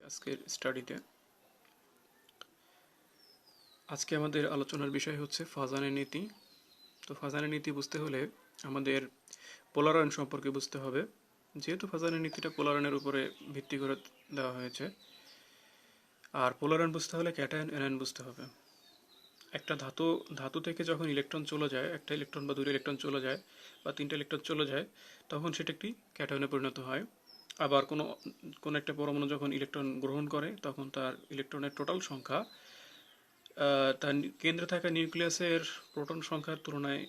আজকের স্টাডিতে আজকে আমাদের আলোচনার বিষয় হচ্ছে ফাজানের নীতি। তো ফাজানের নীতি বুঝতে হলে আমাদের পোলারায়ন সম্পর্কে বুঝতে হবে। যেহেতু ফাজানের নীতিটা পোলারায়নের উপরে ভিত্তি করে দেওয়া হয়েছে, আর পোলারায়ন বুঝতে হলে ক্যাটায়ন অ্যানায়ন বুঝতে হবে। একটা ধাতু থেকে যখন ইলেকট্রন চলে যায়, একটা ইলেকট্রন বা দুটো ইলেকট্রন চলে যায় বা তিনটা ইলেকট্রন চলে যায়, তখন সেটা একটি ক্যাটায়নে পরিণত হয়। আবার কোনো একটা পরমাণু যখন ইলেকট্রন গ্রহণ করে, তখন তার ইলেকট্রনের টোটাল সংখ্যা তার কেন্দ্রে থাকা নিউক্লিয়াসের প্রোটন সংখ্যার তুলনায়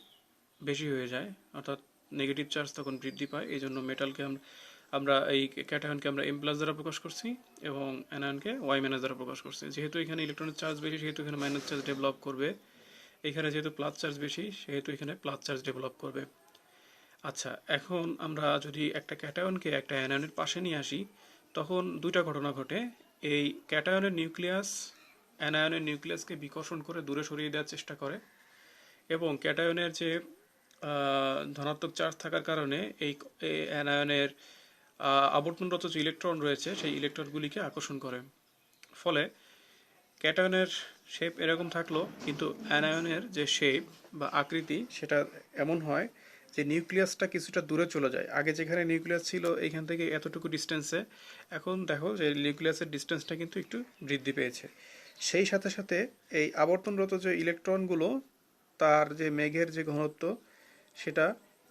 বেশি হয়ে যায়, অর্থাৎ নেগেটিভ চার্জ তখন বৃদ্ধি পায়। এই জন্য মেটালকে আমরা এই ক্যাটায়নকে আমরা এম প্লাস দ্বারা প্রকাশ করছি এবং অ্যানায়নকে ওয়াই মাইনাস দ্বারা প্রকাশ করছি। যেহেতু এখানে ইলেকট্রনের চার্জ বেশি, সেহেতু এখানে মাইনাস চার্জ ডেভেলপ করবে। এখানে যেহেতু প্লাস চার্জ বেশি, সেহেতু এখানে প্লাস চার্জ ডেভেলপ করবে। আচ্ছা, এখন আমরা যদি একটা ক্যাটায়নকে একটা অ্যানায়নের পাশে নিয়ে আসি, তখন দুইটা ঘটনা ঘটে। এই ক্যাটায়নের নিউক্লিয়াস অ্যানায়নের নিউক্লিয়াসকে বিকর্ষণ করে দূরে সরিয়ে দেওয়ার চেষ্টা করে, এবং ক্যাটায়নের যে ধনাত্মক চার্জ থাকার কারণে এই অ্যানায়নের আবর্তনরত যে ইলেকট্রন রয়েছে, সেই ইলেকট্রনগুলিকে আকর্ষণ করে। ফলে ক্যাটায়নের শেপ এরকম থাকলো, কিন্তু অ্যানায়নের যে শেপ বা আকৃতি সেটা এমন হয় যে নিউক্লিয়াসটা কিছুটা দূরে চলে যায়। আগে যেখানে নিউক্লিয়াস ছিল এইখান থেকে এতটুকু ডিস্টেন্সে, এখন দেখো যে নিউক্লিয়াসের ডিস্টেন্সটা কিন্তু একটু বৃদ্ধি পেয়েছে। সেই সাথে সাথে এই আবর্তনরত যে ইলেকট্রনগুলো, তার যে মেঘের যে ঘনত্ব, সেটা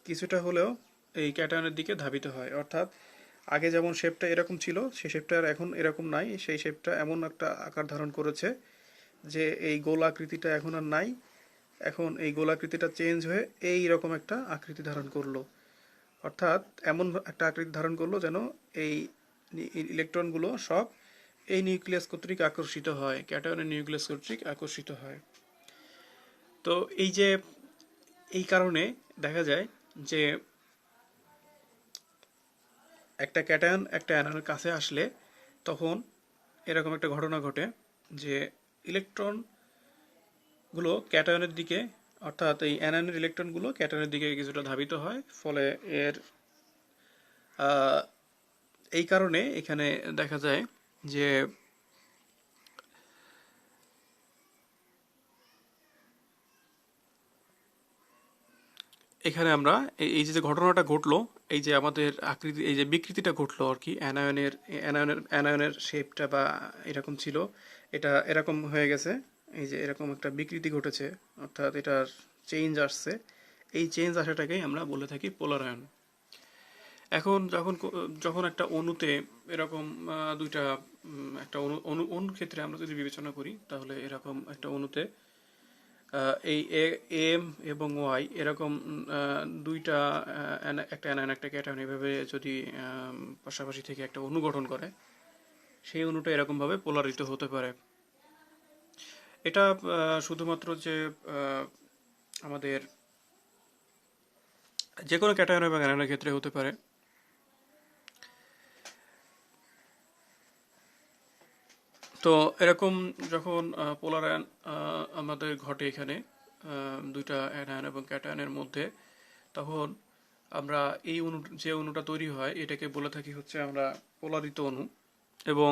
কিছুটা হলেও এই ক্যাটায়নের দিকে ধাবিত হয়। অর্থাৎ আগে যেমন শেপটা এরকম ছিল, সেই শেপটা আর এখন এরকম নাই। সেই শেপটা এমন একটা আকার ধারণ করেছে যে এই গোল আকৃতিটা এখন আর নাই। এখন এই গোল আকৃতিটা চেঞ্জ হয়ে এই রকম একটা আকৃতি ধারণ করলো। অর্থাৎ এমন একটা আকৃতি ধারণ করলো যেন এই ইলেকট্রনগুলো সব এই নিউক্লিয়াস কর্তৃক আকর্ষিত হয়, ক্যাটায়নের নিউক্লিয়াস কর্তৃক আকর্ষিত হয়। তো এই কারণে দেখা যায় যে একটা ক্যাটায়ন একটা অ্যানায়নের কাছে আসলে তখন এরকম একটা ঘটনা ঘটে যে ইলেকট্রনগুলো ক্যাটায়নের দিকে, অর্থাৎ এই অ্যানায়নের ইলেকট্রনগুলো ক্যাটায়নের দিকে কিছুটা ধাবিত হয়। ফলে এর এই কারণে এখানে দেখা যায় যে এখানে আমরা এই যে ঘটনাটা ঘটলো, এই যে আমাদের আকৃতি, এই যে বিকৃতিটা ঘটলো আর কি, অ্যানায়নের শেপটা বা এরকম ছিল, এটা এরকম হয়ে গেছে। এই যে এরকম একটা বিকৃতি ঘটেছে, অর্থাৎ এটার চেঞ্জ আসছে। এই চেঞ্জ আসাটাকেই আমরা বলে থাকি পোলারায়ন। এখন যখন একটা অণুতে এরকম দুইটা একটা অণুর ক্ষেত্রে আমরা যদি বিবেচনা করি, তাহলে এরকম একটা অণুতে এই এম এবং ওয়াই এরকম দুইটা একটা অ্যানায়ন একটা ক্যাটায়ন এভাবে যদি পাশাপাশি থেকে একটা অণু গঠন করে, সেই অণুটা এরকমভাবে পোলারিত হতে পারে। এটা শুধুমাত্র যে আমাদের যে কোনো ক্যাটায়ন এবং অ্যানায়নের ক্ষেত্রে হতে পারে। তো এরকম যখন পোলারায়ন আমাদের ঘটে এখানে দুইটা অ্যানায়ন এবং ক্যাটায়নের মধ্যে, তখন আমরা এই যে অণুটা তৈরি হয় এটাকে বলে থাকি হচ্ছে আমরা পোলারিত অণু। এবং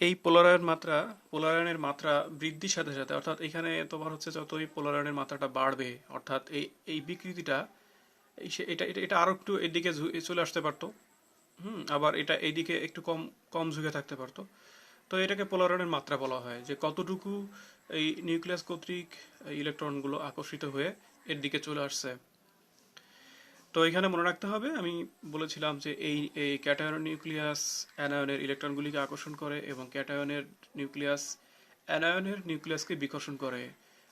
এই পোলারায়নের মাত্রা বৃদ্ধির সাথে সাথে, অর্থাৎ এখানে তোমার হচ্ছে যতই পোলারায়নের মাত্রাটা বাড়বে, অর্থাৎ এই বিকৃতিটা এটা এটা এটা আরো একটু এদিকে চলে আসতে পারতো। আবার এটা এইদিকে একটু কম কম ঝুঁকে থাকতে পারতো। তো এটাকে পোলারায়নের মাত্রা বলা হয়, যে কতটুকু এই নিউক্লিয়াস কর্তৃক ইলেকট্রনগুলো আকর্ষিত হয়ে এর দিকে চলে আসছে। তো এখানে মনে রাখতে হবে, আমি বলেছিলাম যে এই এই ক্যাটায়নের নিউক্লিয়াস অ্যানায়নের ইলেকট্রনগুলিকে আকর্ষণ করে, এবং ক্যাটায়নের নিউক্লিয়াস অ্যানায়নের নিউক্লিয়াসকে বিকর্ষণ করে।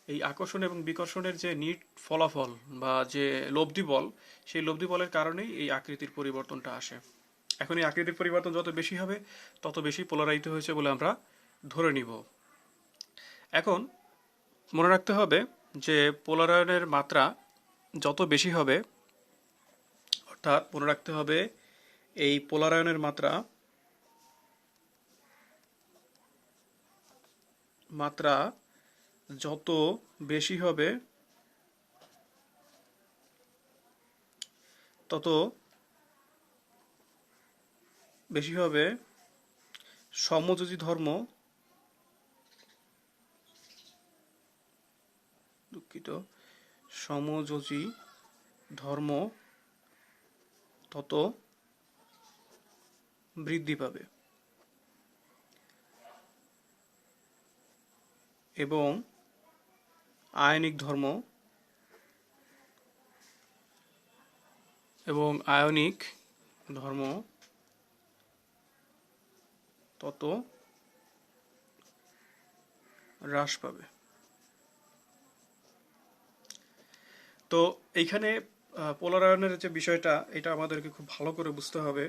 এই আকর্ষণ এবং বিকর্ষণের যে নিট ফলাফল বা যে লব্ধি বল, সেই লব্ধি বলের কারণেই এই আকৃতির পরিবর্তনটা আসে। এখন এই আকৃতির পরিবর্তন যত বেশি হবে, তত বেশি পোলারাইজড হয়েছে বলে আমরা ধরে নিব। এখন মনে রাখতে হবে যে পোলারায়নের মাত্রা যত বেশি হবে, অর্থাৎ মনে রাখতে হবে এই পোলারায়নের মাত্রা মাত্রা যত বেশি হবে, তত বেশি হবে সমযোজী ধর্ম, দুঃখিত, সমযোজী ধর্ম তত বৃদ্ধি পাবে এবং আয়নিক ধর্ম তত হ্রাস পাবে। তো এইখানে পোলারায়নের যে বিষয়টা, এটা আমাদেরকে খুব ভালো করে বুঝতে হবে।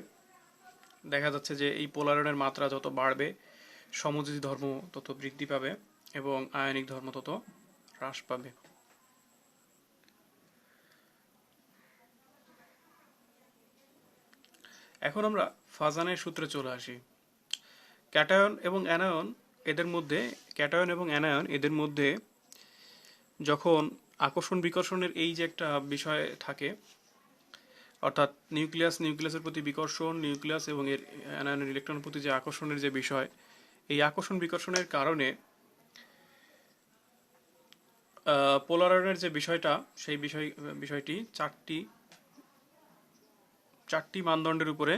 দেখা যাচ্ছে যে এই পোলারায়নের মাত্রা যত বাড়বে, সমযোজী ধর্ম তত বৃদ্ধি পাবে এবং আয়নিক ধর্ম তত হ্রাস পাবে। এখন আমরা ফাজানের সূত্রে চলে আসি। ক্যাটায়ন এবং অ্যানায়ন এদের মধ্যে যখন আকর্ষণ বিকর্ষণের এই যে একটা বিষয় থাকে, অর্থাৎ নিউক্লিয়াসের প্রতি বিকর্ষণ, নিউক্লিয়াস এবং এর অ্যানায়নের ইলেকট্রনের প্রতি যে আকর্ষণের যে বিষয়, এই আকর্ষণ বিকর্ষণের কারণে পোলারায়নের যে বিষয়টা, সেই বিষয়টি চারটি মানদণ্ডের উপরে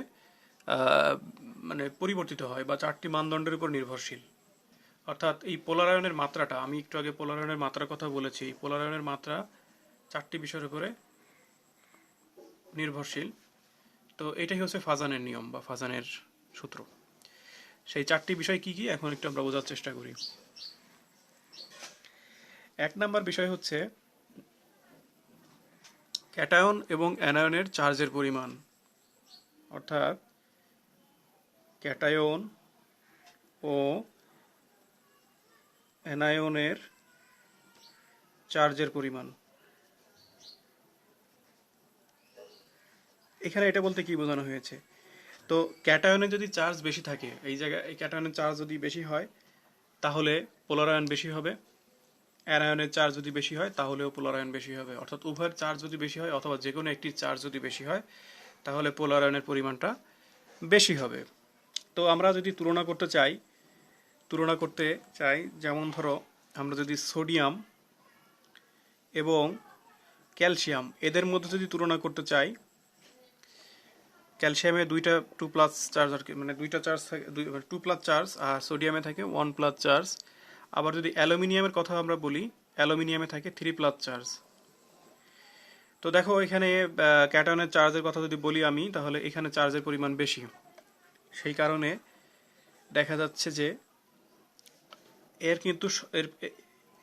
মানে পরিবর্তিত হয় বা চারটি মানদণ্ডের উপর নির্ভরশীল। অর্থাৎ এই পোলারায়নের মাত্রাটা, আমি একটু আগে পোলারায়নের মাত্রার কথা বলেছি, পোলারায়নের মাত্রা চারটি বিষয়ের উপরে নির্ভরশীল। তো এটাই হচ্ছে ফাজানের নিয়ম বা ফাজানের সূত্র। সেই চারটি বিষয় কি কি এখন একটু আমরা বোঝার চেষ্টা করি। 1 নাম্বার বিষয় হচ্ছে ক্যাটায়ন এবং অ্যানায়নের চার্জের পরিমাণ। অর্থাৎ ক্যাটায়ন ও অ্যানায়নের চার্জের পরিমাণ। এখানে এটা বলতে কি বোঝানো হয়েছে? তো ক্যাটায়নের যদি চার্জ বেশি থাকে, এই জায়গায় এই ক্যাটায়নের চার্জ যদি বেশি হয় তাহলে পোলারায়ন বেশি হবে, অ্যানায়নের চার্জ যদি বেশি হয় তাহলেও পোলারায়ন বেশি হবে। অর্থাৎ উভয়ের চার্জ যদি বেশি হয় অথবা যে কোনো একটির চার্জ যদি বেশি হয় তাহলে পোলারায়নের পরিমাণটা বেশি হবে। তো আমরা যদি তুলনা করতে চাই, যেমন ধরো আমরা যদি সোডিয়াম এবং ক্যালসিয়াম এদের মধ্যে যদি তুলনা করতে চাই, ক্যালসিয়ামে দুইটা 2+ চার্জ আর কি, মানে দুইটা চার্জ থাকে, 2+ চার্জ, আর সোডিয়ামে থাকে 1+ চার্জ। আবার যদি অ্যালুমিনিয়ামের কথা আমরা বলি, অ্যালুমিনিয়ামে থাকে 3+ চার্জ। তো দেখো এখানে ক্যাটায়নের চার্জের কথা যদি বলি আমি, তাহলে এখানে চার্জের পরিমাণ বেশি। সেই কারণে দেখা যাচ্ছে যে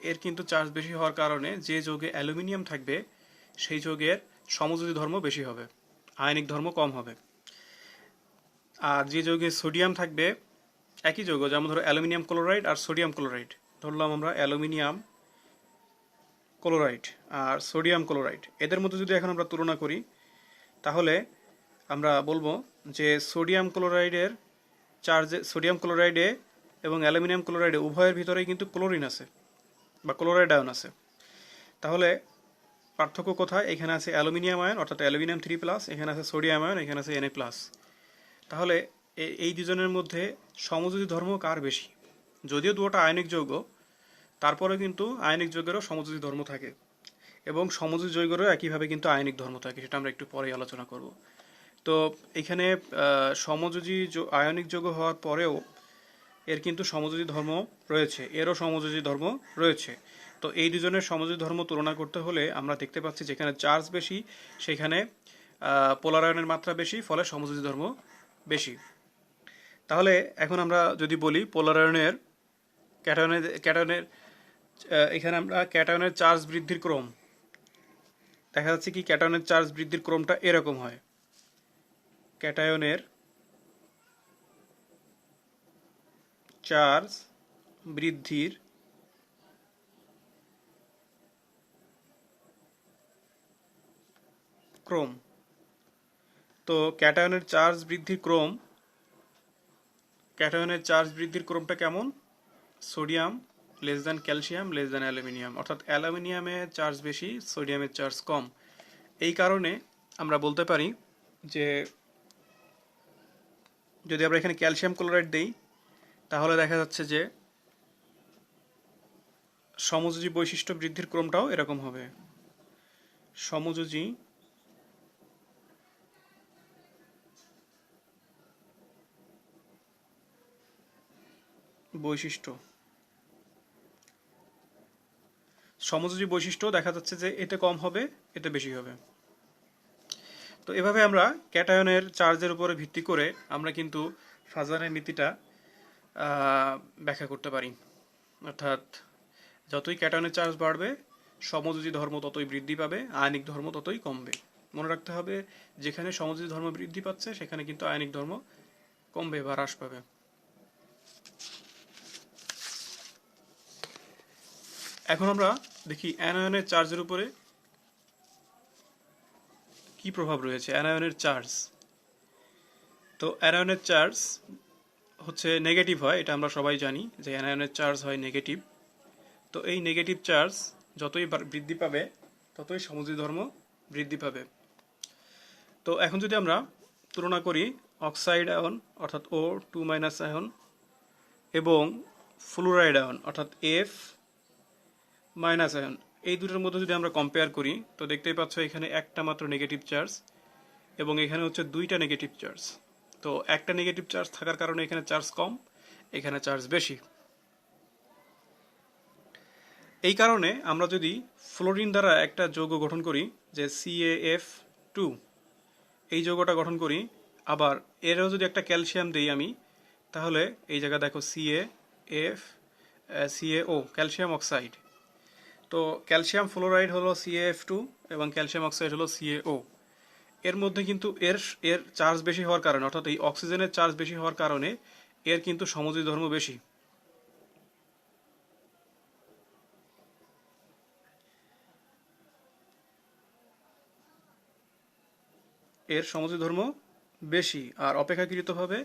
এর কিন্তু চার্জ বেশি হওয়ার কারণে যে যৌগে অ্যালুমিনিয়াম থাকবে সেই যৌগের সমযোজী ধর্ম বেশি হবে, আয়নিক ধর্ম কম হবে। আর যে যৌগে সোডিয়াম থাকবে, একই যৌগ, যেমন ধরো অ্যালুমিনিয়াম ক্লোরাইড আর সোডিয়াম ক্লোরাইড, ধরলাম আমরা অ্যালুমিনিয়াম ক্লোরাইড আর সোডিয়াম ক্লোরাইড, এদের মধ্যে যদি এখন আমরা তুলনা করি তাহলে আমরা বলবো যে সোডিয়াম ক্লোরাইডে এবং অ্যালুমিনিয়াম ক্লোরাইডে উভয়ের ভিতরেই কিন্তু ক্লোরিন আছে বা ক্লোরাইড আয়ন আছে। তাহলে পার্থক্য কোথায়? এখানে আছে অ্যালুমিনিয়াম আয়ন, অর্থাৎ অ্যালুমিনিয়াম 3+, এখানে আছে সোডিয়াম আয়ন, এখানে আছে Na+। তাহলে এই দুজনের মধ্যে সমযোজী ধর্ম কার বেশি? যদিও দুটো আয়নিক যৌগ, তারপরে কিন্তু আয়নিক যৌগেরও সমযোজী ধর্ম থাকে এবং সমযোজী যৌগেরও একইভাবে কিন্তু আয়নিক ধর্ম থাকে, সেটা আমরা একটু পরেই আলোচনা করব। তো এখানে সমযোজী আয়নিক যৌগ হওয়ার পরেও এর কিন্তু সমযোজী ধর্ম রয়েছে, এরও সমযোজী ধর্ম রয়েছে। তো এই দুজনের সমযোজী ধর্ম তুলনা করতে হলে আমরা দেখতে পাচ্ছি যেখানে চার্জ বেশি সেখানে পোলারায়নের মাত্রা বেশি, ফলে সমযোজী ধর্ম বেশি। তাহলে এখন আমরা যদি বলি পোলারায়নের ক্যাটায়নের এখানে আমরা ক্যাটায়নের চার্জ বৃদ্ধির ক্রম দেখা যাচ্ছে কি, ক্যাটায়নের চার্জ বৃদ্ধির ক্রমটা এরকম হয়। ক্যাটায়নের চার্জ বৃদ্ধির ক্রম। তো ক্যাটায়নের চার্জ বৃদ্ধির ক্রমটা কেমন? Sodium less than calcium less than aluminium, অর্থাৎ অ্যালুমিনিয়ামের চার্জ বেশি, সোডিয়ামের চার্জ কম। এই কারণে আমরা বলতে পারি যে যদি আমরা এখানে ক্যালসিয়াম ক্লোরাইড দেই তাহলে দেখা যাচ্ছে যে সমযোজী বৈশিষ্ট্য বৃদ্ধির ক্রমটাও এরকম হবে। সমযোজী বৈশিষ্ট্য, সমযোজী বৈশিষ্ট্য দেখা যাচ্ছে যে এতে কম হবে, এতে বেশি হবে। তো এভাবে আমরা ক্যাটায়নের চার্জের উপরে ভিত্তি করে আমরা কিন্তু ফাজানের নীতিটা ব্যাখ্যা করতে পারি। অর্থাৎ যতই ক্যাটায়নের চার্জ বাড়বে সমযোজী ধর্ম ততই বৃদ্ধি পাবে, আয়নিক ধর্ম ততই কমবে। মনে রাখতে হবে যেখানে সমযোজী ধর্ম বৃদ্ধি পাচ্ছে সেখানে কিন্তু আয়নিক ধর্ম কমবে বা হ্রাস পাবে। এখন আমরা দেখি অ্যানায়নের চার্জের উপরে কি প্রভাব রয়েছে। অ্যানায়নের চার্জ, তো অ্যানায়নের চার্জ হচ্ছে নেগেটিভ হয়, এটা আমরা সবাই জানি যে অ্যানায়নের চার্জ হয় নেগেটিভ। তো এই নেগেটিভ চার্জ যতই বৃদ্ধি পাবে ততই সমযোজী ধর্ম বৃদ্ধি পাবে। তো এখন যদি আমরা তুলনা করি অক্সাইড আয়ন অর্থাৎ O2- আয়ন এবং ফ্লুরাইড আয়ন অর্থাৎ F- আয়ন, এই দুটোর মধ্যে যদি আমরা কম্পেয়ার করি তো দেখতেই পাচ্ছ এখানে একটা মাত্র নেগেটিভ চার্জ এবং এখানে হচ্ছে দুইটা নেগেটিভ চার্জ। তো একটা নেগেটিভ চার্জ থাকার কারণে এখানে চার্জ কম, এখানে চার্জ বেশি। এই কারণে আমরা যদি ফ্লোরিন দ্বারা একটা যৌগ গঠন করি যে CaF2, এই যৌগটা গঠন করি, আবার এরও যদি একটা ক্যালসিয়াম দিই আমি, তাহলে এই জায়গা দেখো CaO ক্যালসিয়াম অক্সাইড। তো ক্যালসিয়াম ফ্লোরাইড হলো CaF2 এবং ক্যালসিয়াম অক্সাইড হলো CaO। এর মধ্যে কিন্তু এর এর চার্জ বেশি হওয়ার কারণে, অর্থাৎ এই অক্সিজেনের চার্জ বেশি হওয়ার কারণে এর কিন্তু সমযোজী ধর্ম বেশি। এর সমযোজী ধর্ম বেশি আর অপেক্ষাকৃতভাবে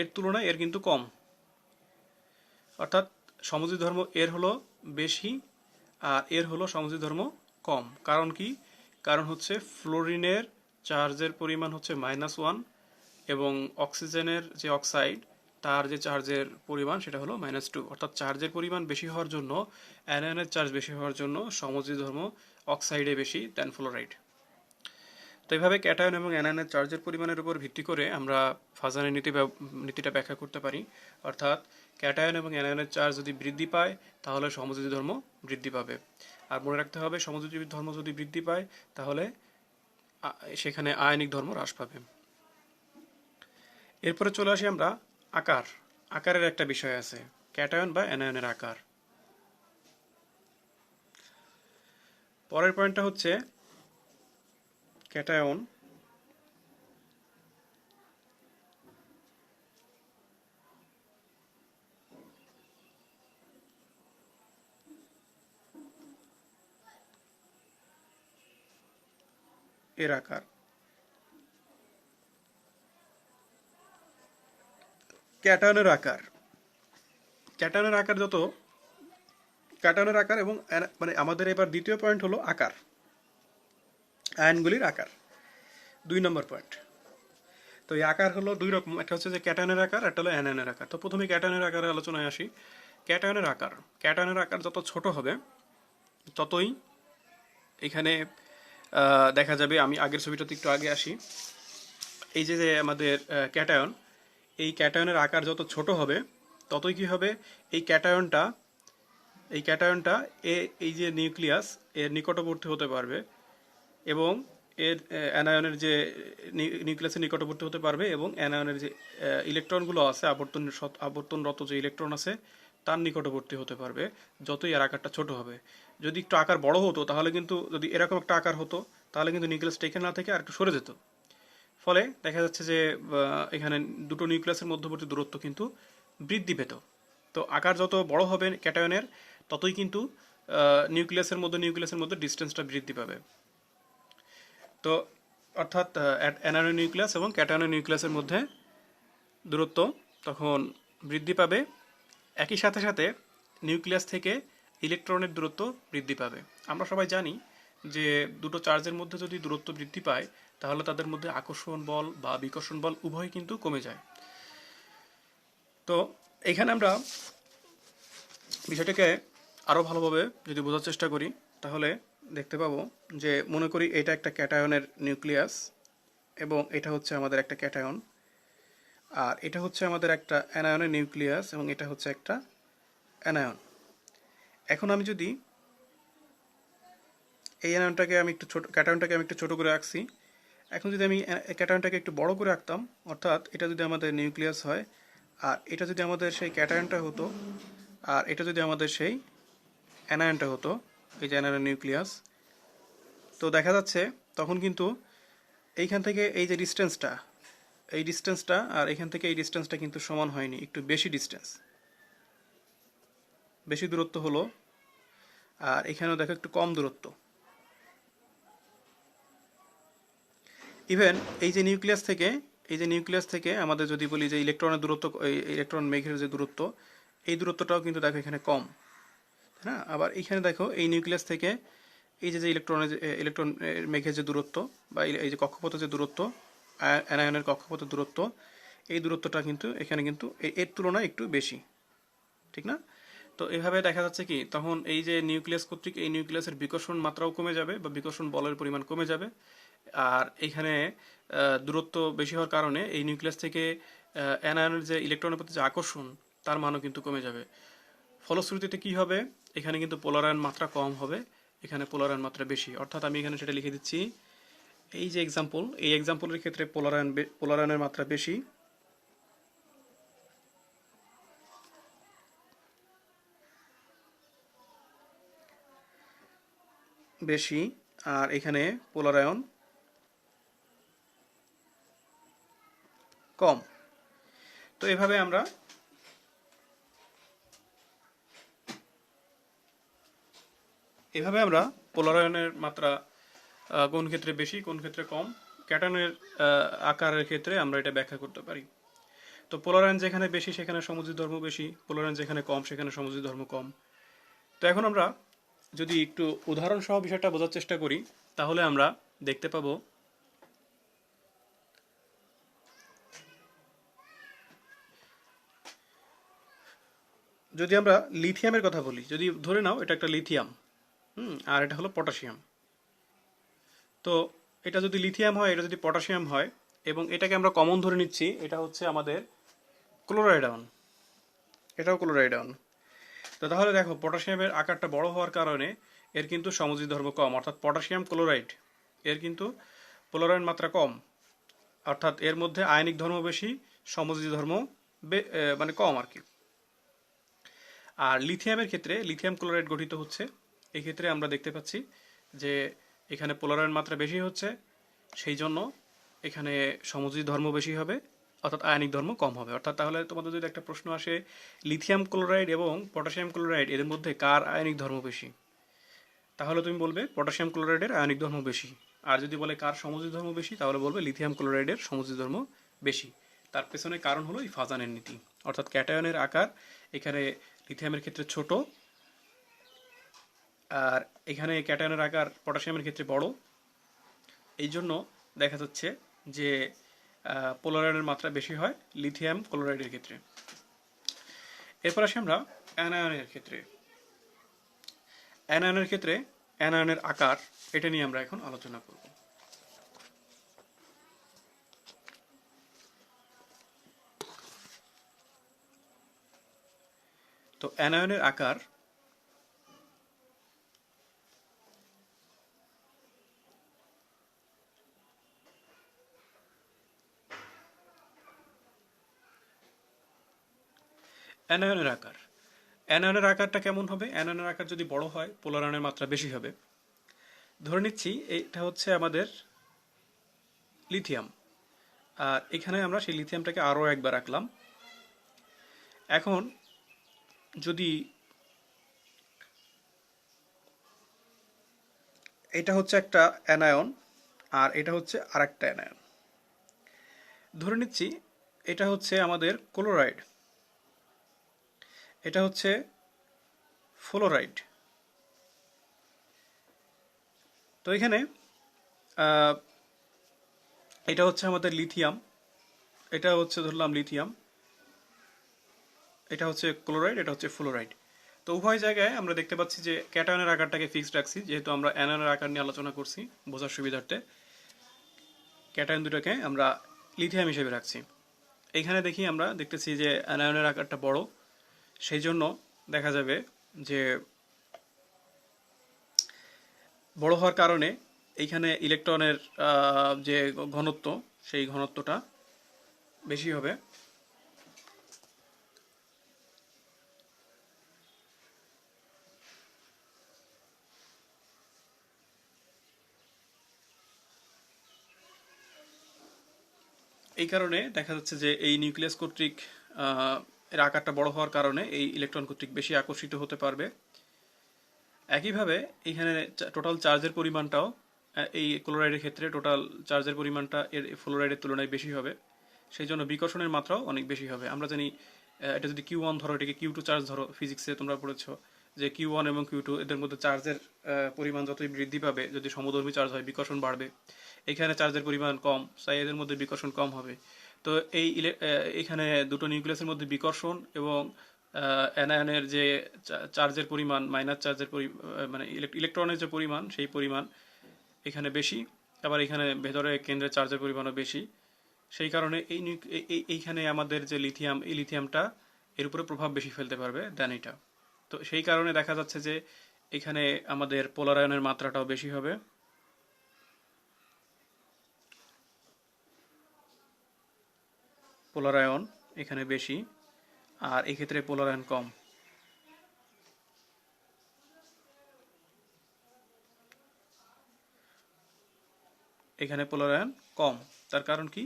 এর তুলনায় এর কিন্তু কম। অর্থাৎ সমযোজী ধর্ম এর হলো বেশি আর এর হলো সমযোজী ধর্ম কম। কারণ কি? কারণ হচ্ছে ফ্লোরিনের চার্জের পরিমাণ হচ্ছে -1 এবং অক্সিজেনের যে অক্সাইড তার যে চার্জের পরিমাণ সেটা হলো -2। অর্থাৎ চার্জের পরিমাণ বেশি হওয়ার জন্য, অ্যানায়নের চার্জ বেশি হওয়ার জন্য সমযোজী ধর্ম অক্সাইডে বেশি দেন ফ্লোরাইড। তো এইভাবে ক্যাটায়ন এবং অ্যানায়নের চার্জের পরিমাণের উপর ভিত্তি করে আমরা ফাজানের নীতিটা ব্যাখ্যা করতে পারি। অর্থাৎ ক্যাটায়ন এবং অ্যানায়নের চার্জ যদি বৃদ্ধি পায় তাহলে সমযোজী ধর্ম বৃদ্ধি পাবে। আর মনে রাখতে হবে সমযোজী ধর্ম যদি বৃদ্ধি পায় তাহলে সেখানে আয়নিক ধর্ম হ্রাস পাবে। এরপরে চলে আসি আমরা আকার। আকারের একটা বিষয় আছে, ক্যাটায়ন বা অ্যানায়নের আকার। পরের পয়েন্টটা হচ্ছে ক্যাটায়ন এর আকার। ক্যাটায়নের আকার, ক্যাটায়নের আকার যত, ক্যাটায়নের আকার এবং মানে আমাদের এবার দ্বিতীয় পয়েন্ট হলো আকার, আয়নগুলির আকার, 2 নম্বর পয়েন্ট। তো এই আকার হলো দুই রকম, একটা হচ্ছে যে ক্যাটায়নের আকার, একটা হলো অ্যানায়নের আকার। তো প্রথমে ক্যাটায়নের আকারের আলোচনায় আসি। ক্যাটায়নের আকার, ক্যাটায়নের আকার যত ছোট হবে ততই এখানে দেখা যাবে, আমি আগের ছবিটাতে একটু আগে আসি, এই যে যে আমাদের ক্যাটায়ন, এই ক্যাটায়নের আকার যত ছোট হবে ততই কি হবে, এই ক্যাটায়নটা এই যে নিউক্লিয়াস এর নিকটবর্তী হতে পারবে এবং এর অ্যানায়নের যে নিউক্লিয়াসের নিকটবর্তী হতে পারবে এবং অ্যানায়নের যে ইলেকট্রনগুলো আছে, আবর্তনরত যে ইলেকট্রন আছে তার নিকটবর্তী হতে পারবে যতই এর আকারটা ছোট হবে। যদি একটু আকার বড় হতো তাহলে কিন্তু, যদি এরকম একটা আকার হতো তাহলে কিন্তু নিউক্লিয়াসটা এখানে না থেকে আর একটু সরে যেত, ফলে দেখা যাচ্ছে যে এখানে দুটো নিউক্লিয়াসের মধ্যবর্তী দূরত্ব কিন্তু বৃদ্ধি পেত। তো আকার যত বড় হবে ক্যাটায়নের ততই কিন্তু নিউক্লিয়াসের মধ্যে ডিস্টেন্সটা বৃদ্ধি পাবে। তো অর্থাৎ অ্যানায়ন নিউক্লিয়াস এবং ক্যাটায়ন নিউক্লিয়াসের মধ্যে দূরত্ব তখন বৃদ্ধি পাবে। একই সাথে সাথে নিউক্লিয়াস থেকে ইলেকট্রনের দূরত্ব বৃদ্ধি পাবে। আমরা সবাই জানি যে দুটো চার্জের মধ্যে যদি দূরত্ব বৃদ্ধি পায় তাহলে তাদের মধ্যে আকর্ষণ বল বা বিকর্ষণ বল উভয় কিন্তু কমে যায়। তো এখানে আমরা বিষয়টাকে আরও ভালোভাবে যদি বোঝার চেষ্টা করি তাহলে দেখতে পাবো যে মনে করি এটা একটা ক্যাটায়নের নিউক্লিয়াস এবং এটা হচ্ছে আমাদের একটা ক্যাটায়ন, আর এটা হচ্ছে আমাদের একটা অ্যানায়নের নিউক্লিয়াস এবং এটা হচ্ছে একটা অ্যানায়ন। এখন আমি যদি এই অ্যানায়নটাকে আমি একটু ছোট, ক্যাটায়নটাকে আমি একটু ছোট করে আঁকছি। এখন যদি আমি ক্যাটায়নটাকে একটু বড় করে আঁকতাম, অর্থাৎ এটা যদি আমাদের নিউক্লিয়াস হয় আর এটা যদি আমাদের সেই ক্যাটায়নটা হতো আর এটা যদি আমাদের সেই অ্যানায়নটা হতো, এই যে অ্যানায়নের নিউক্লিয়াস, তো দেখা যাচ্ছে তখন কিন্তু এইখান থেকে এই যে ডিস্টেন্সটা, এই ডিস্টেন্সটা আর এখান থেকে এই ডিস্টেন্সটা কিন্তু সমান হয়নি, একটু বেশি ডিস্টেন্স, বেশি দূরত্ব হলো। আর এখানেও দেখো একটু কম দূরত্ব। ইভেন এই যে নিউক্লিয়াস থেকে আমাদের যদি বলি যে ইলেকট্রনের দূরত্ব, ইলেকট্রন মেঘের যে দূরত্ব, এই দূরত্বটাও কিন্তু দেখো এখানে কম, হ্যাঁ। আবার এইখানে দেখো এই নিউক্লিয়াস থেকে এই যে ইলেকট্রন মেঘের যে দূরত্ব বা এই যে কক্ষপথের যে দূরত্ব, অ্যানায়নের কক্ষপথের দূরত্ব, এই দূরত্বটা কিন্তু এখানে কিন্তু এর তুলনায় একটু বেশি, ঠিক না? তো এভাবে দেখা যাচ্ছে কি তখন এই যে নিউক্লিয়াস কর্তৃক এই নিউক্লিয়াসের বিকর্ষণ মাত্রাও কমে যাবে বা বিকর্ষণ বলের পরিমাণ কমে যাবে। আর এখানে দূরত্ব বেশি হওয়ার কারণে এই নিউক্লিয়াস থেকে অ্যানায়নের যে ইলেকট্রনের প্রতি যে আকর্ষণ, তার মানও কিন্তু কমে যাবে। ফলশ্রুতিতে কি হবে, এখানে কিন্তু পোলারায়ন মাত্রা কম হবে, এখানে পোলারায়ন মাত্রা বেশি। অর্থাৎ আমি এখানে সেটা লিখে দিচ্ছি, এই যে এক্সাম্পল, এই এক্সাম্পলের ক্ষেত্রে পোলারায়নের মাত্রা বেশি, বেশি, আর এখানে পোলারায়ন কম। তো এভাবে আমরা পোলারায়নের মাত্রা কোন ক্ষেত্রে বেশি কোন ক্ষেত্রে কম, ক্যাটায়নের আকারের ক্ষেত্রে আমরা এটা ব্যাখ্যা করতে পারি। তো পোলারায়ন যেখানে বেশি সেখানে সমযোজী ধর্ম বেশি, পোলারায়ন যেখানে কম সেখানে সমযোজী ধর্ম কম। তো এখন আমরা যদি একটু উদাহরণ সহ বিষয়টা বোঝার চেষ্টা করি তাহলে আমরা দেখতে পাবো, যদি আমরা লিথিয়ামের কথা বলি, যদি ধরে নাও এটা একটা লিথিয়াম, আর এটা হলো পটাশিয়াম। তো এটা যদি লিথিয়াম হয়, এটা যদি পটাশিয়াম হয়, এবং এটাকে আমরা কমন ধরে নিচ্ছি, এটা হচ্ছে আমাদের ক্লোরাইড আয়ন, এটাও ক্লোরাইড আয়ন। তো তাহলে দেখো পটাশিয়ামের আকারটা বড় হওয়ার কারণে এর কিন্তু সমযোজী ধর্ম কম, অর্থাৎ পটাশিয়াম ক্লোরাইড এর কিন্তু পোলারায়ন মাত্রা কম, অর্থাৎ এর মধ্যে আয়নিক ধর্ম বেশি, সমযোজী ধর্ম মানে কম আর কি। আর লিথিয়ামের ক্ষেত্রে লিথিয়াম ক্লোরাইড গঠিত হচ্ছে, এই ক্ষেত্রে আমরা দেখতে পাচ্ছি যে এখানে পোলারায়ন মাত্রা বেশি হচ্ছে, সেই জন্য এখানে সমযোজী ধর্ম বেশি হবে, অর্থাৎ আয়নিক ধর্ম কম হবে। অর্থাৎ তাহলে তোমাদের যদি একটা প্রশ্ন আসে লিথিয়াম ক্লোরাইড এবং পটাশিয়াম ক্লোরাইড এর মধ্যে কার আয়নিক ধর্ম বেশি, তাহলে তুমি বলবে পটাশিয়াম ক্লোরাইডের আয়নিক ধর্ম বেশি। আর যদি বলে কার সমযোজী ধর্ম বেশি, তাহলে বলবে লিথিয়াম ক্লোরাইডের সমযোজী ধর্ম বেশি। তার পেছনে কারণ হলো এই ফাজানের নীতি, অর্থাৎ ক্যাটায়নের আকার এখানে লিথিয়ামের ক্ষেত্রে ছোট, আর এখানে ক্যাটায়নের আকার পটাশিয়ামের ক্ষেত্রে বড়। এই জন্য দেখা যাচ্ছে যে পোলারায়নের মাত্রা বেশি হয় লিথিয়াম ক্লোরাইডের ক্ষেত্রে। এরপর আসি আমরা অ্যানায়নের ক্ষেত্রে। অ্যানায়নের আকার, এটা নিয়ে আমরা এখন আলোচনা করব। তো অ্যানায়নের আকার, অ্যানায়নের আকারটা কেমন হবে? অ্যানায়নের আকার যদি বড় হয় পোলারায়নের মাত্রা বেশি হবে। ধরে নিচ্ছি এটা হচ্ছে আমাদের লিথিয়াম, আর এখানে আমরা সেই লিথিয়ামটাকে আরও একবার রাখলাম। এখন যদি এটা হচ্ছে একটা অ্যানায়ন আর এটা হচ্ছে আরেকটা অ্যানায়ন, ধরে নিচ্ছি এটা হচ্ছে আমাদের ক্লোরাইড, এটা হচ্ছে ফ্লোরাইড। তো এখানে এটা হচ্ছে আমাদের লিথিয়াম, এটা হচ্ছে ধরলাম লিথিয়াম, এটা হচ্ছে ক্লোরাইড, এটা হচ্ছে ফ্লোরাইড। তো উভয় জায়গায় আমরা দেখতে পাচ্ছি যে ক্যাটায়নের আকারটাকে ফিক্সড রাখছি, যেহেতু আমরা অ্যানায়নের আকার নিয়ে আলোচনা করছি বোঝার সুবিধার্থে। ক্যাটায়ন দুটোকে আমরা লিথিয়াম হিসেবে রাখছি। এইখানে দেখি আমরা দেখতেছি যে অ্যানায়নের আকারটা বড়, সেই জন্য দেখা যাবে যে বড় হওয়ার কারণে এইখানে ইলেকট্রনের যে ঘনত্ব, সেই ঘনত্বটা বেশি হবে। এই কারণে দেখা যাচ্ছে যে এই নিউক্লিয়াস কর্তৃক এর আকারটা বড় হওয়ার কারণে এই ইলেকট্রন কর্তৃক বেশি আকর্ষিত হতে পারবে। একইভাবে এইখানে টোটাল চার্জের পরিমাণটাও এই ক্লোরাইডের ক্ষেত্রে টোটাল চার্জের পরিমাণটা এর ফ্লোরাইডের তুলনায় বেশি হবে, সেই জন্য বিকর্ষণের মাত্রাও অনেক বেশি হবে। আমরা জানি এটা যদি Q1 ধরো, এটাকে Q2 চার্জ ধরো, ফিজিক্সে তোমরা পড়েছো যে Q1 এবং Q2 এদের মধ্যে চার্জের পরিমাণ যতই বৃদ্ধি পাবে, যদি সমধর্মী চার্জ হয় বিকর্ষণ বাড়বে। এখানে চার্জের পরিমাণ কম, তাই এদের মধ্যে বিকর্ষণ কম হবে। তো এখানে দুটো নিউক্লিয়াসের মধ্যে বিকর্ষণ এবং অ্যানায়নের যে চার্জের পরিমাণ, মাইনাস চার্জের মানে ইলেকট্রনের যে পরিমাণ, সেই পরিমাণ এখানে বেশি। আবার এখানে ভেতরে কেন্দ্রের চার্জের পরিমাণও বেশি। সেই কারণে এইখানে আমাদের যে লিথিয়াম, এই লিথিয়ামটা এর উপরে প্রভাব বেশি ফেলতে পারবে দেন এটা। তো সেই কারণে দেখা যাচ্ছে যে এখানে আমাদের পোলার আয়নের মাত্রাটাও বেশি হবে। পোলার আয়ন এখানে বেশি, আর এক্ষেত্রে পোলার আয়ন কম। এখানে পোলার আয়ন কম, তার কারণ কি,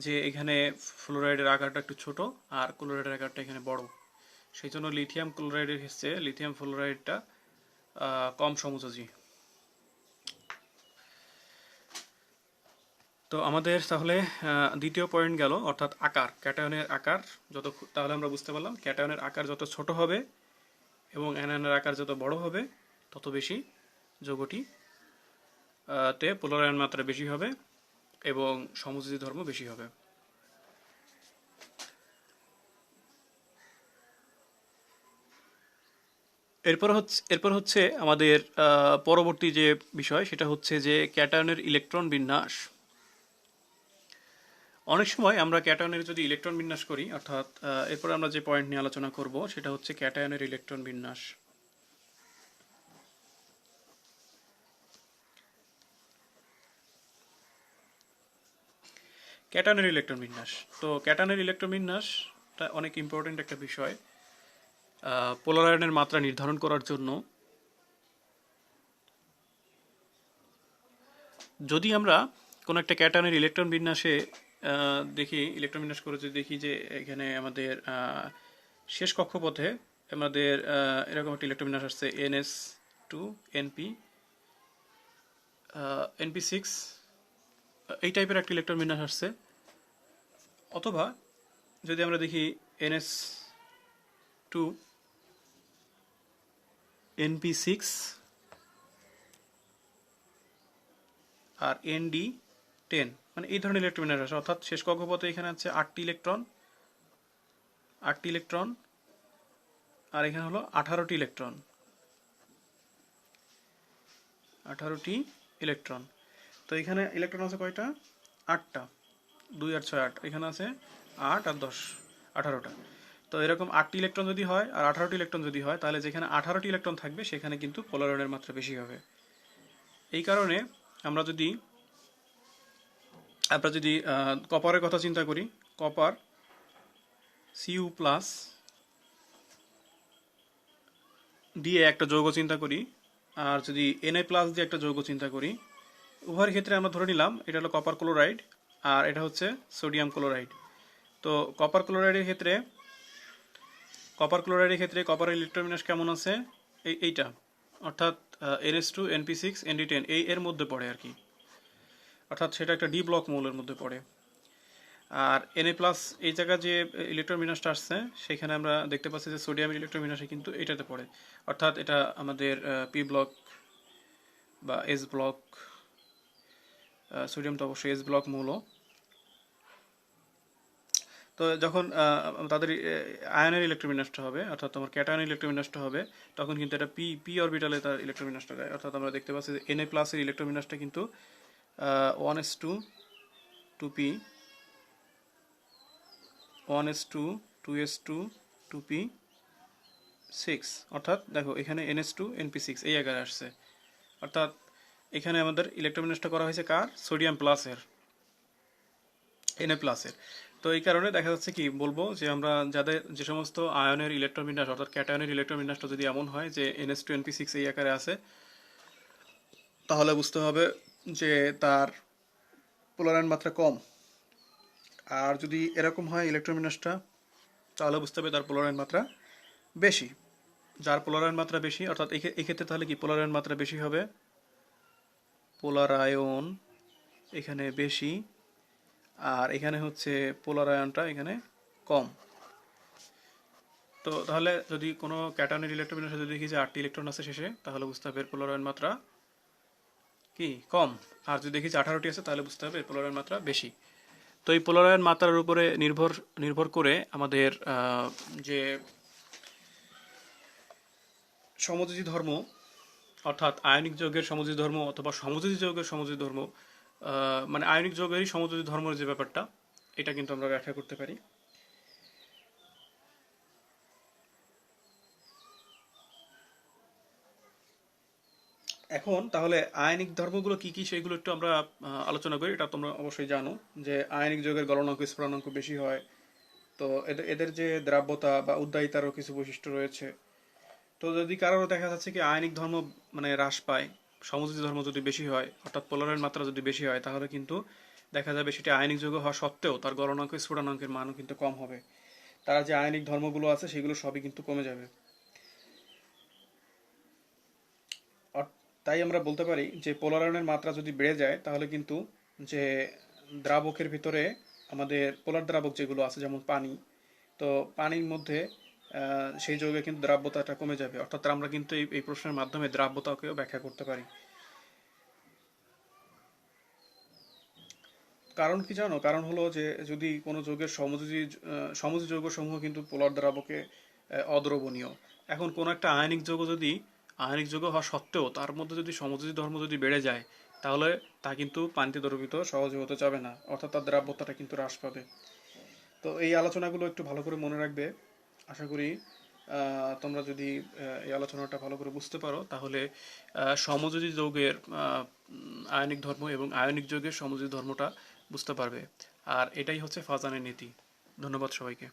যে এখানে ফ্লোরাইডের আকারটা একটু ছোট আর ক্লোরাইডের আকারটা এখানে বড়, সেই জন্য লিথিয়াম ক্লোরাইডের ক্ষেত্রে লিথিয়াম ফ্লোরাইডটা কম সমযোজী। তো আমাদের তাহলে দ্বিতীয় পয়েন্ট গেল, অর্থাৎ আকার, ক্যাটায়নের আকার যত, তাহলে আমরা বুঝতে পারলাম ক্যাটায়নের আকার যত ছোট হবে এবং অ্যানায়নের আকার যত বড় হবে, তত বেশি যৌগটি তে পোলার আয়ন মাত্রা বেশি হবে এবং সমযোজী ধর্ম বেশি হবে। এরপর হচ্ছে আমাদের পরবর্তী যে বিষয়, সেটা হচ্ছে যে ক্যাটায়নের ইলেকট্রন বিন্যাস। অনেক সময় আমরা ক্যাটায়নের যদি ইলেকট্রন বিন্যাস করি, অর্থাৎ এরপর আমরা যে পয়েন্ট নিয়ে আলোচনা করব সেটা হচ্ছে ক্যাটায়নের ইলেকট্রন বিন্যাস। ক্যাটায়নের ইলেকট্রন বিন্যাস, তো ক্যাটায়নের ইলেকট্রন বিন্যাসটা অনেক ইম্পর্টেন্ট একটা বিষয় পোলার আয়নের মাত্রা নির্ধারণ করার জন্য। যদি আমরা কোনো একটা ক্যাটায়নের ইলেকট্রন বিন্যাসে দেখি, ইলেকট্রন বিন্যাস করে যদি দেখি যে এখানে আমাদের শেষ কক্ষপথে আমাদের এরকম একটা ইলেকট্রন বিন্যাস আসছে NS2 NP6, এই টাইপের একটা ইলেকট্রন বিন্যাস আসছে। অথবা যদি আমরা দেখি NS2 NP6 আর ND10, মানে এই ধরনের ইলেকট্রন বিন্যাস আসে, অর্থাৎ শেষ কক্ষপথে এখানে আছে 8টি ইলেকট্রন আর এখানে হলো 18টি ইলেকট্রন। তো এখানে ইলেকট্রন আছে কয়টা? 8টা, 2 আর 6 8, এখানে আছে 8 আর 10 18টা। তো এরকম 8টি ইলেকট্রন যদি হয় আর 18টি ইলেকট্রন যদি হয়, তাহলে যেখানে 18টি ইলেকট্রন থাকবে সেখানে কিন্তু পোলার আয়নের মাত্রা বেশি হবে। এই কারণে আমরা যদি কপারের কথা চিন্তা করি, কপার Cu প্লাস দিয়ে একটা যৌগ চিন্তা করি, আর যদি Na প্লাস দিয়ে একটা যৌগ চিন্তা করি, উভয়ের ক্ষেত্রে আমরা ধরে নিলাম এটা হলো কপার ক্লোরাইড আর এটা হচ্ছে সোডিয়াম ক্লোরাইড। তো কপার ক্লোরাইডের ক্ষেত্রে কপারের ইলেকট্রন বিন্যাস কেমন আছে? এইটা, অর্থাৎ NS2 NP6 ND10 এর মধ্যে পড়ে আর কি, অর্থাৎ সেটা একটা ডি ব্লক মৌলের মধ্যে পড়ে। আর Na প্লাস এই জায়গায় যে ইলেকট্রন বিন্যাসটা আসছে, সেখানে আমরা দেখতে পাচ্ছি যে সোডিয়ামের ইলেকট্রন বিন্যাসে কিন্তু এটাতে পড়ে, অর্থাৎ এটা আমাদের পি ব্লক বা এস ব্লক, সোডিয়াম তো অবশ্যই এস ব্লক মৌল। তো যখন তাদের আয়নের ইলেকট্রন বিন্যাসটা হবে, অর্থাৎ তোমার ক্যাটায়নের ইলেকট্রন বিন্যাসটা হবে, তখন কিন্তু এটা পি পি অরবিটালে তার ইলেকট্রন বিন্যাসটা যায়। অর্থাৎ আমরা দেখতে পাচ্ছি যে Na প্লাসের ইলেকট্রন বিন্যাসটা কিন্তু 1s2 2p 1s2 2s2 2p 6, অর্থাৎ দেখো এখানে ns2 np6 এই আকারে আসছে। অর্থাৎ এখানে আমাদের ইলেকট্রন বিন্যাসটা করা হয়েছে কার? সোডিয়াম প্লাসের, Na প্লাসের। তো এই কারণে দেখা যাচ্ছে কি বলবো যে আমরা যাদের যে সমস্ত আয়নের ইলেকট্রন বিন্যাস অর্থাৎ ক্যাটায়নের ইলেকট্রন বিন্যাসটা যদি এমন হয় যে ns2 np6 এই আকারে আছে, তাহলে বুঝতে হবে যে তার পোলার মাত্রা কম। আর যদি এরকম হয় ইলেকট্রন বিন্যাসটা, তাহলে বুঝতে হবে তার পোলার মাত্রা বেশি। যার পোলার মাত্রা বেশি, অর্থাৎ এক্ষেত্রে তাহলে কি পোলার মাত্রা বেশি হবে, পোলার আয়ন এখানে বেশি, আর এখানে হচ্ছে পোলার আয়নটা এখানে কম। তো তাহলে যদি কোনো ক্যাটায়নের ইলেকট্রন বিন্যাসে যদি দেখি যে 8টি ইলেকট্রন আছে শেষে, তাহলে বুঝতে হবে এর পোলার আয়ন মাত্রা কি কম। আর যদি দেখি যে 18টি আছে, তাহলে বুঝতে হবে এর পোলার আয়ন মাত্রা বেশি। তো এই পোলার আয়ন মাত্রার উপরে নির্ভর করে আমাদের যে সমযোজী ধর্ম, অর্থাৎ আয়নিক যৌগের সমযোজী ধর্ম অথবা সমযোজী যৌগের সমযোজী ধর্ম, মানে আয়নিক যৌগেরই সমযোজী ধর্মের যে ব্যাপারটা, এটা কিন্তু আমরা ব্যাখ্যা করতে পারি। এখন তাহলে আয়নিক ধর্মগুলো কি কি সেগুলো একটু আমরা আলোচনা করি। এটা তোমরা অবশ্যই জানো যে আয়নিক যৌগের গলনাঙ্ক স্ফুটনাঙ্ক বেশি হয়। তো এদের যে দ্রাব্যতা বা উদ্বায়িতারও কিছু বৈশিষ্ট্য রয়েছে। তো যদি কারোর দেখা যাচ্ছে কি আয়নিক ধর্ম মানে হ্রাস পায়, সমযোজী ধর্ম যদি বেশি হয়, অর্থাৎ পোলারের মাত্রা যদি বেশি হয়, তাহলে কিন্তু দেখা যাবে সেটি আয়নিক যৌগ হওয়া সত্ত্বেও তার গলনাঙ্ক স্ফুটনাঙ্কের মানও কিন্তু কম হবে। তারা যে আয়নিক ধর্মগুলো আছে সেগুলো সবই কিন্তু কমে যাবে। তাই আমরা বলতে পারি যে পোলার আয়নের মাত্রা যদি বেড়ে যায়, তাহলে কিন্তু যে দ্রাবকের ভিতরে আমাদের পোলার দ্রাবক যেগুলো আছে যেমন পানি, তো পানির মধ্যে সেই যৌগে কিন্তু দ্রাব্যতাটা কমে যাবে। অর্থাৎ আমরা কিন্তু এই প্রশ্নের মাধ্যমে দ্রাব্যতাকেও ব্যাখ্যা করতে পারি। কারণ কি জানো? কারণ হলো যে যদি কোনো যৌগের সমযোজী যৌগ সমূহ কিন্তু পোলার দ্রাবকে অদ্রবণীয়। এখন কোনো একটা আয়নিক যৌগ হওয়া সত্ত্বেও তার মধ্যে যদি সমযোজী ধর্ম যদি বেড়ে যায়, তাহলে তা কিন্তু পানিতে দ্রবীভূত সহজে হতে যাবে না, অর্থাৎ তার দ্রাব্যতাটা কিন্তু হ্রাস পাবে। তো এই আলোচনাগুলো একটু ভালো করে মনে রাখবে। আশা করি তোমরা যদি এই আলোচনাটা ভালো করে বুঝতে পারো, তাহলে সমযোজী যৌগের আয়নিক ধর্ম এবং আয়নিক যৌগের সমযোজী ধর্মটা বুঝতে পারবে। আর এটাই হচ্ছে ফাজানের নীতি। ধন্যবাদ সবাইকে।